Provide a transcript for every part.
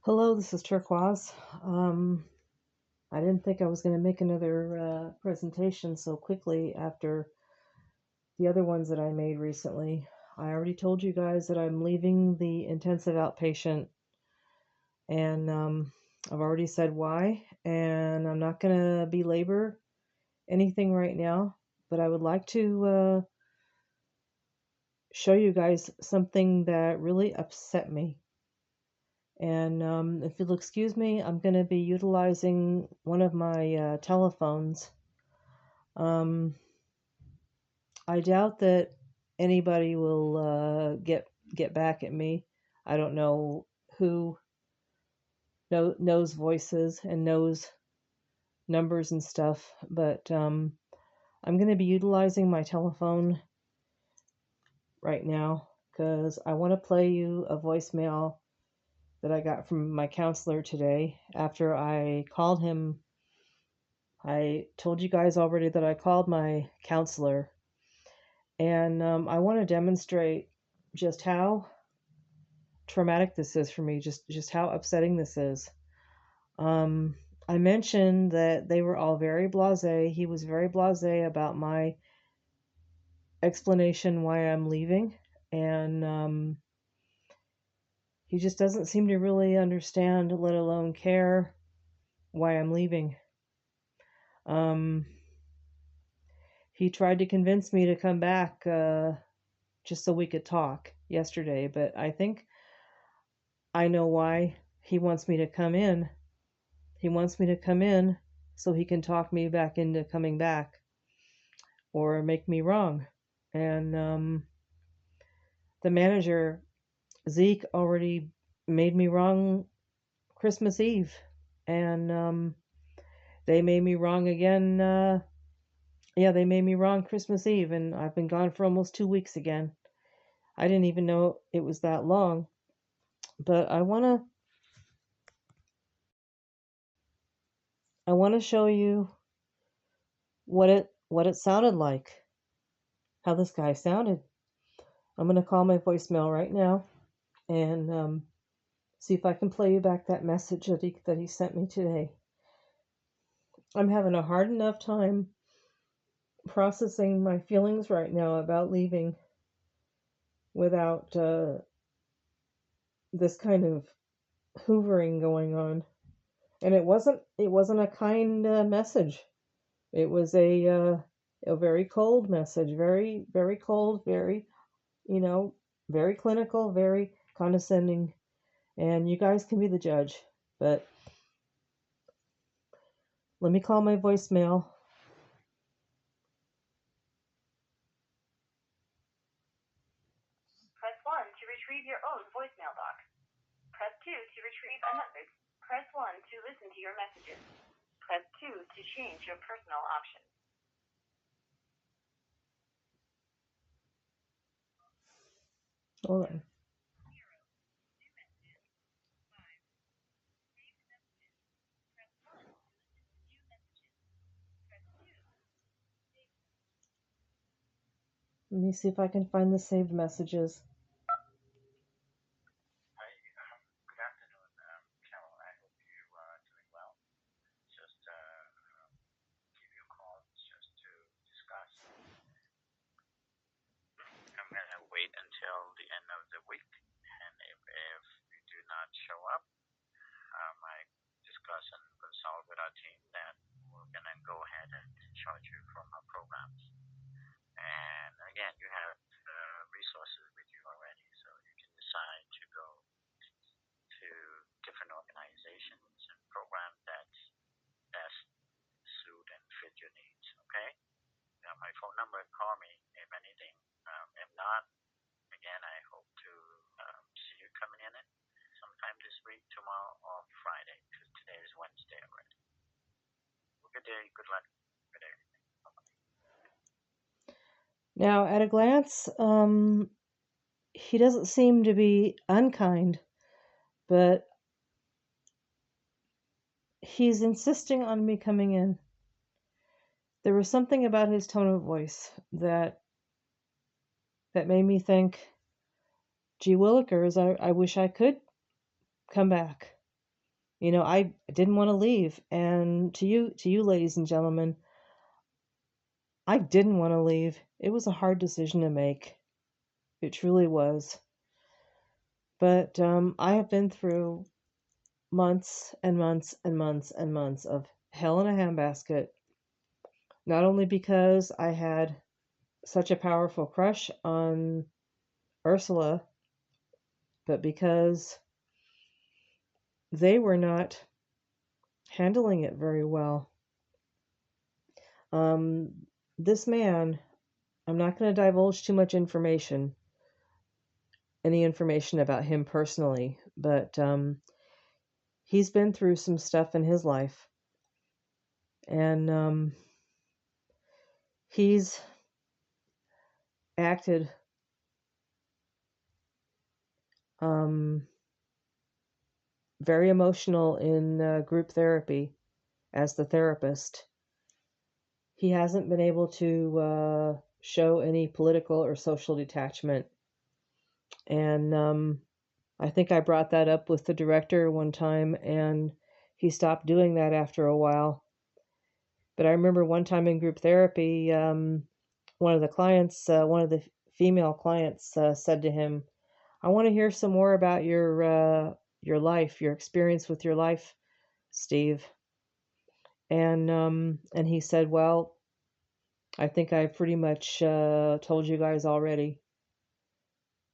Hello, this is Turquoise. I didn't think I was going to make another presentation so quickly after the other ones that I made recently. I already told you guys that I'm leaving the intensive outpatient, and I've already said why, and I'm not going to belabor anything right now, but I would like to show you guys something that really upset me. And if you'll excuse me, I'm going to be utilizing one of my telephones. Um, I doubt that anybody will get back at me. I don't know who knows voices and knows numbers and stuff, but I'm going to be utilizing my telephone right now because I want to play you a voicemail that I got from my counselor today after I called him. I told you guys already that I called my counselor, and I want to demonstrate just how traumatic this is for me, just how upsetting this is. Um, I mentioned that they were all very blasé. He was very blasé about my explanation why I'm leaving, and he just doesn't seem to really understand, let alone care, why I'm leaving. Um, he tried to convince me to come back just so we could talk yesterday, but I think I know why he wants me to come in. He wants me to come in so he can talk me back into coming back or make me wrong. And the manager, Zeke, already made me wrong Christmas Eve. And they made me wrong again. Yeah, they made me wrong Christmas Eve. And I've been gone for almost 2 weeks again. I didn't even know it was that long. But I want to show you what it sounded like, how this guy sounded. I'm going to call my voicemail right now and see if I can play you back that message that he sent me today. I'm having a hard enough time processing my feelings right now about leaving without this kind of hoovering going on. And it wasn't a kind message. It was a very cold message, very very cold, very you know very clinical, very condescending. And you guys can be the judge, but let me call my voicemail. Press 1 to retrieve your own voicemail box. Press 2 to retrieve a message. Press 1 to listen to your messages. Press 2 to change your personal options. Hold on. Let me see if I can find the saved messages. Hi, good afternoon, Carol. I hope you are doing well. Just give you a call just to discuss. I'm going to wait until the end of the week, and if you do not show up, I might discuss and consult with our team that we're going to go ahead and discharge you from our programs. And again, you have resources with you already, so you can decide to go to different organizations and programs that best suit and fit your needs. Okay? My phone number, call me if anything. If not, again, I hope to see you coming in it sometime this week, tomorrow, or Friday, because today is Wednesday already. Well, good day, good luck, good day. Now, at a glance, he doesn't seem to be unkind, but he's insisting on me coming in. There was something about his tone of voice that made me think, gee willikers, I wish I could come back. I didn't want to leave. And to you, ladies and gentlemen, I didn't want to leave. It was a hard decision to make. It truly was. But I have been through months and months and months and months of hell in a handbasket, not only because I had such a powerful crush on Ursula, but because they were not handling it very well. Um, this man, I'm not going to divulge too much any information about him personally, but he's been through some stuff in his life, and he's acted um, very emotional in group therapy as the therapist. He hasn't been able to show any political or social detachment. And I think I brought that up with the director one time, and he stopped doing that after a while. But I remember one time in group therapy, one of the clients, one of the female clients, said to him, "I want to hear some more about your life, your experience with your life, Steve." And he said, "Well, I think I pretty much told you guys already."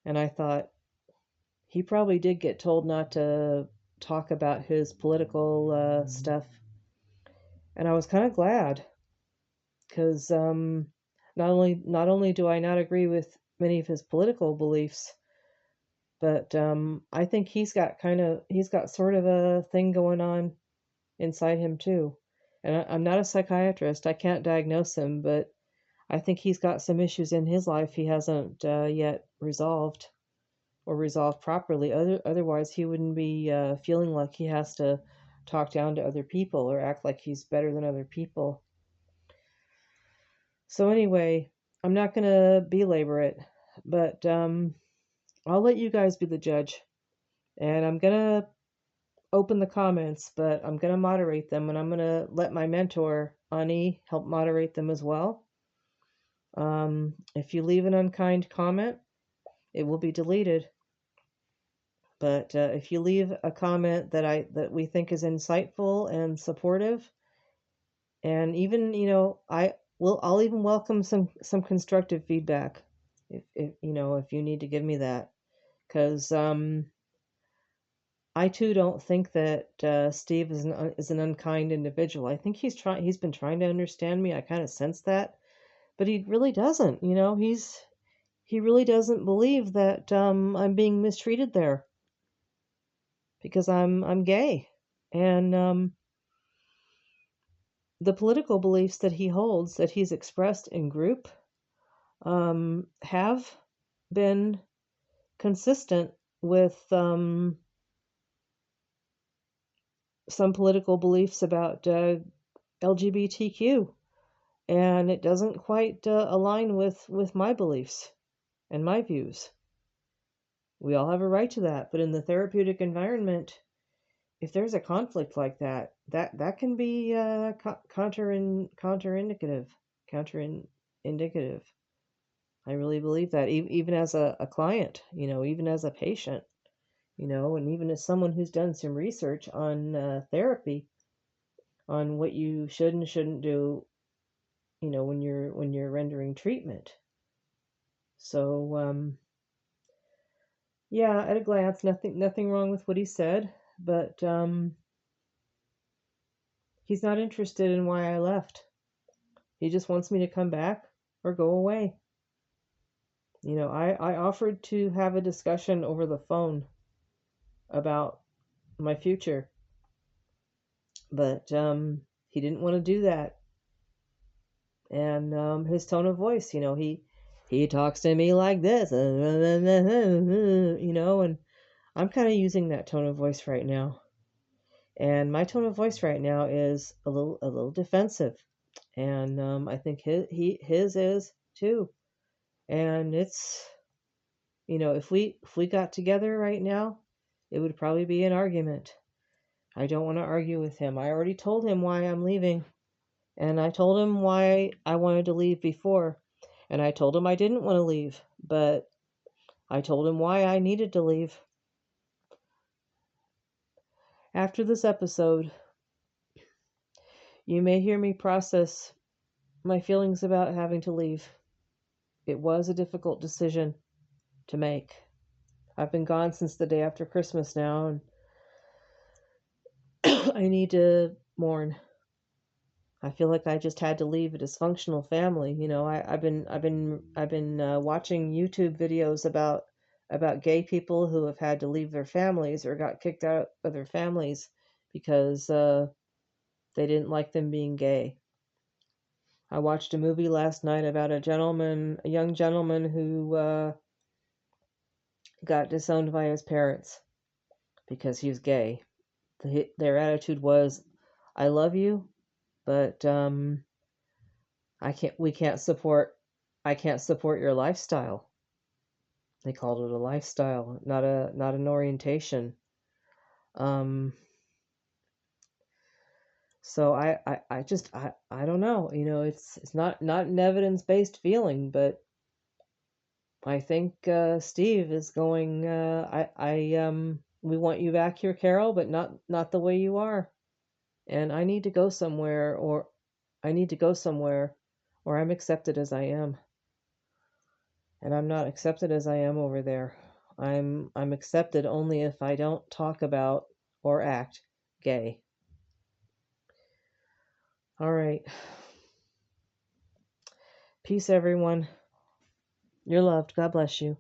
And I thought he probably did get told not to talk about his political stuff, and I was kind of glad because not only do I not agree with many of his political beliefs, but I think he's got sort of a thing going on inside him too. And I'm not a psychiatrist; I can't diagnose him, but I think he's got some issues in his life he hasn't yet resolved or resolved properly. Otherwise, he wouldn't be feeling like he has to talk down to other people or act like he's better than other people. So anyway, I'm not gonna belabor it, but I'll let you guys be the judge, and I'm gonna open the comments, but I'm gonna moderate them, and I'm gonna let my mentor Ani help moderate them as well. If you leave an unkind comment, it will be deleted. But if you leave a comment that we think is insightful and supportive, and even I'll even welcome some constructive feedback if you need to give me that, because I too don't think that Steve is an unkind individual. I think he's been trying to understand me. I kind of sense that, but he really doesn't. He really doesn't believe that I'm being mistreated there because I'm gay, and the political beliefs that he holds, that he's expressed in group, have been consistent with some political beliefs about LGBTQ, and it doesn't quite align with my beliefs and my views. We all have a right to that, but in the therapeutic environment, if there's a conflict like that can be counterindicative. I really believe that, even as a client, even as a patient, and even as someone who's done some research on therapy, on what you should and shouldn't do, when you're rendering treatment. So yeah, at a glance, nothing wrong with what he said, but he's not interested in why I left. He just wants me to come back or go away. I offered to have a discussion over the phone about my future, but he didn't want to do that. And his tone of voice, he talks to me like this, and I'm kind of using that tone of voice right now. And my tone of voice right now is a little defensive, and I think his is too. And it's if we got together right now, it would probably be an argument. I don't want to argue with him. I already told him why I'm leaving, and I told him why I wanted to leave before, and I told him I didn't want to leave, but I told him why I needed to leave. After this episode, you may hear me process my feelings about having to leave. It was a difficult decision to make. I've been gone since the day after Christmas now, and I need to mourn. I feel like I just had to leave a dysfunctional family. I've been watching YouTube videos about gay people who have had to leave their families or got kicked out of their families because they didn't like them being gay. I watched a movie last night about a young gentleman who got disowned by his parents because he was gay. Their attitude was, "I love you, but I can't. We can't support. I can't support your lifestyle." They called it a lifestyle, not an orientation. Um, so I don't know. It's not an evidence based feeling, but I think Steve is going. We want you back here, Carol, but not the way you are. And I need to go somewhere, or I need to go somewhere, or I'm accepted as I am. And I'm not accepted as I am over there. I'm accepted only if I don't talk about or act gay. All right. Peace, everyone. You're loved. God bless you.